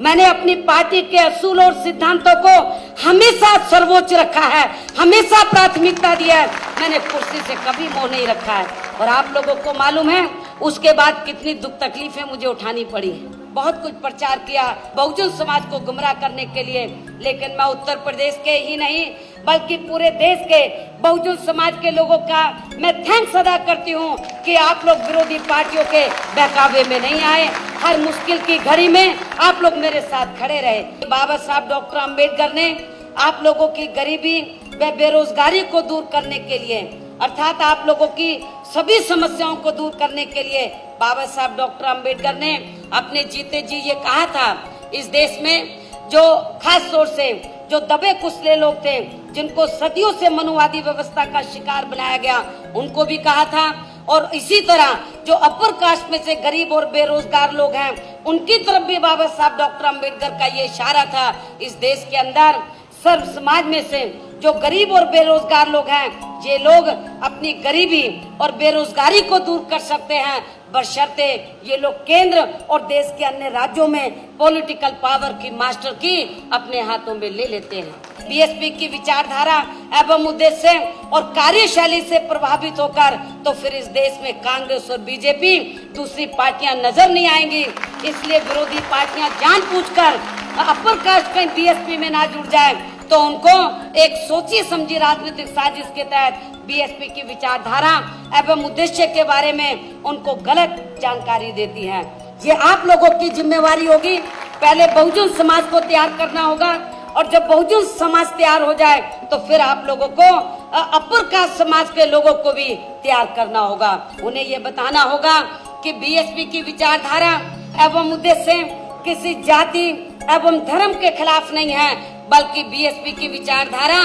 मैंने अपनी पार्टी के असूल और सिद्धांतों को हमेशा सर्वोच्च रखा है, हमेशा प्राथमिकता दिया है। मैंने कुर्सी से कभी मोह नहीं रखा है। और आप लोगों को मालूम है उसके बाद कितनी दुख तकलीफें मुझे उठानी पड़ी। बहुत कुछ प्रचार किया बहुजन समाज को गुमराह करने के लिए, लेकिन मैं उत्तर प्रदेश के ही नहीं बल्कि पूरे देश के बहुजन समाज के लोगों का मैं थैंक्स अदा करती हूँ कि आप लोग विरोधी पार्टियों के बहकावे में नहीं आए। हर मुश्किल की घड़ी में आप लोग मेरे साथ खड़े रहे। बाबा साहब डॉक्टर अम्बेडकर ने आप लोगों की गरीबी व बेरोजगारी को दूर करने के लिए, अर्थात आप लोगों की सभी समस्याओं को दूर करने के लिए बाबा साहब डॉक्टर अम्बेडकर ने अपने जीते जी ये कहा था, इस देश में जो खास तौर से जो दबे कुचले लोग थे, जिनको सदियों से मनुवादी व्यवस्था का शिकार बनाया गया, उनको भी कहा था। और इसी तरह जो अपर कास्ट में से गरीब और बेरोजगार लोग हैं, उनकी तरफ भी बाबा साहब डॉक्टर अम्बेडकर का ये इशारा था। इस देश के अंदर सर्व समाज में से जो गरीब और बेरोजगार लोग हैं, ये लोग अपनी गरीबी और बेरोजगारी को दूर कर सकते हैं, बशर्ते ये लोग केंद्र और देश के अन्य राज्यों में पॉलिटिकल पावर की मास्टर की अपने हाथों में ले लेते हैं। बीएसपी की विचारधारा एवं उद्देश्य और कार्यशैली से प्रभावित होकर तो फिर इस देश में कांग्रेस और बीजेपी दूसरी पार्टियां नजर नहीं आएंगी। इसलिए विरोधी पार्टियां जानबूझकर अपर कास्ट कहीं बीएसपी में ना जुड़ जाए, तो उनको एक सोची समझी राजनीतिक साजिश के तहत बीएसपी की विचारधारा एवं उद्देश्य के बारे में उनको गलत जानकारी देती है। ये आप लोगों की जिम्मेवारी होगी। पहले बहुजन समाज को तैयार करना होगा, और जब बहुजन समाज तैयार हो जाए तो फिर आप लोगों को अपर कास्ट समाज के लोगों को भी तैयार करना होगा। उन्हें ये बताना होगा कि बीएसपी की विचारधारा एवं उद्देश्य किसी जाति एवं धर्म के खिलाफ नहीं है, बल्कि बीएसपी की विचारधारा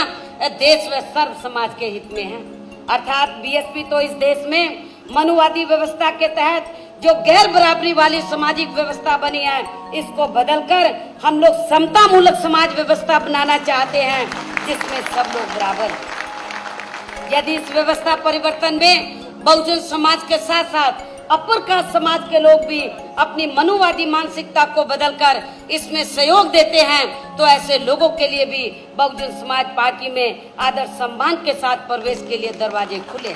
देश व सर्व समाज के हित में है। अर्थात बीएसपी तो इस देश में मनुवादी व्यवस्था के तहत जो गैर बराबरी वाली सामाजिक व्यवस्था बनी है, इसको बदलकर हम लोग समता मूलक समाज व्यवस्था बनाना चाहते हैं, जिसमें सब लोग बराबर हैं। यदि इस व्यवस्था परिवर्तन में बहुजन समाज के साथ साथ अपर कास्ट समाज के लोग भी अपनी मनुवादी मानसिकता को बदलकर इसमें सहयोग देते हैं, तो ऐसे लोगों के लिए भी बहुजन समाज पार्टी में आदर सम्मान के साथ प्रवेश के लिए दरवाजे खुले।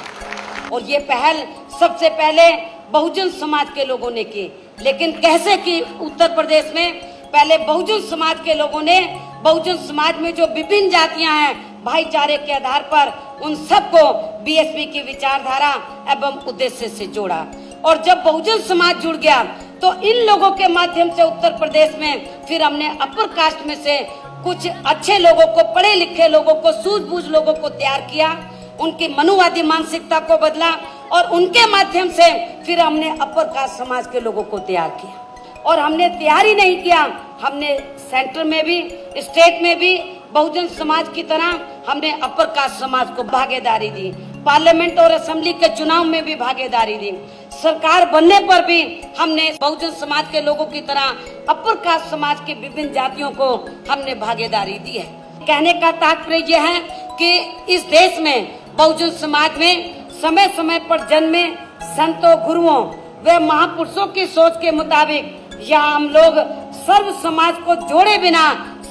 और ये पहल सबसे पहले बहुजन समाज के लोगों ने की। लेकिन कैसे की? उत्तर प्रदेश में पहले बहुजन समाज के लोगों ने बहुजन समाज में जो विभिन्न जातियां हैं, भाईचारे के आधार पर उन सबको बीएसपी की विचारधारा एवं उद्देश्य से जोड़ा। और जब बहुजन समाज जुड़ गया तो इन लोगों के माध्यम से उत्तर प्रदेश में फिर हमने अपर कास्ट में से कुछ अच्छे लोगों को, पढ़े लिखे लोगों को, सूझबूझ लोगों को तैयार किया, उनकी मनुवादी मानसिकता को बदला, और उनके माध्यम से फिर हमने अपर कास्ट समाज के लोगों को तैयार किया। और हमने तैयारी नहीं किया, हमने सेंटर में भी, स्टेट में भी बहुजन समाज की तरह हमने अपर कास्ट समाज को भागीदारी दी। पार्लियामेंट और असेंबली के चुनाव में भी भागीदारी दी। सरकार बनने पर भी हमने बहुजन समाज के लोगों की तरह अपर कास्ट समाज की विभिन्न जातियों को हमने भागीदारी दी है। कहने का तात्पर्य यह है कि इस देश में बहुजन समाज में समय समय पर जन्मे संतों, गुरुओं व महापुरुषों की सोच के मुताबिक यहाँ हम लोग सर्व समाज को जोड़े बिना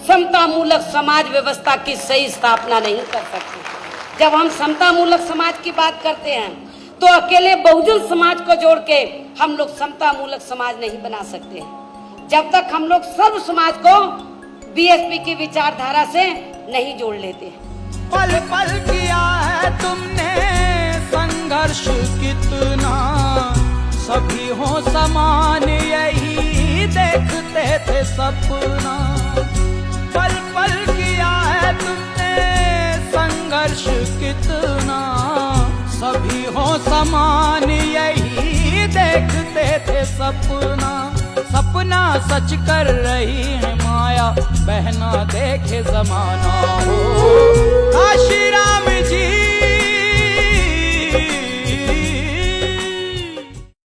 समता मूलक समाज व्यवस्था की सही स्थापना नहीं कर सकते। जब हम समता मूलक समाज की बात करते हैं तो अकेले बहुजन समाज को जोड़ के हम लोग समता मूलक समाज नहीं बना सकते, जब तक हम लोग सर्व समाज को बीएसपी की विचारधारा से नहीं जोड़ लेते। पल पल किया है तुमने संघर्ष कितना, सभी हो समान यही देखते थे सपना। पल पल किया है तुमने संघर्ष कितना, सभी हो समान यही देखते थे सपना। सपना सच कर रही है माया, बहना देखे जमाना हो। काशी